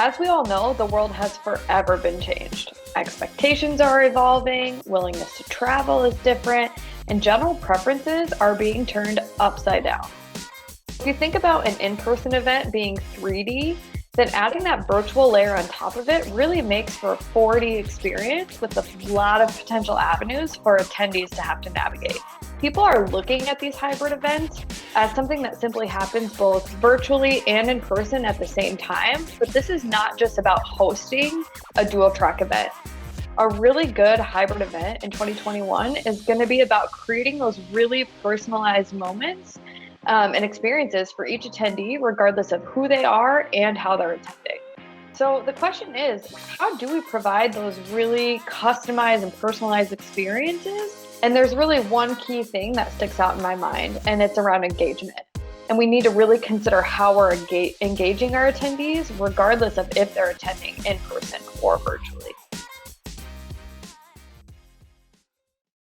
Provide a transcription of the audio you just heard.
As we all know, the world has forever been changed. Expectations are evolving, willingness to travel is different, and general preferences are being turned upside down. If you think about an in-person event being 3D, then adding that virtual layer on top of it really makes for a 4D experience with a lot of potential avenues for attendees to have to navigate. People are looking at these hybrid events as something that simply happens both virtually and in person at the same time, but this is not just about hosting a dual track event. A really good hybrid event in 2021 is going to be about creating those really personalized moments and experiences for each attendee, regardless of who they are and how they're attending. So the question is, how do we provide those really customized and personalized experiences? And there's really one key thing that sticks out in my mind, and it's around engagement. And we need to really consider how we're engaging our attendees, regardless of if they're attending in person or virtually.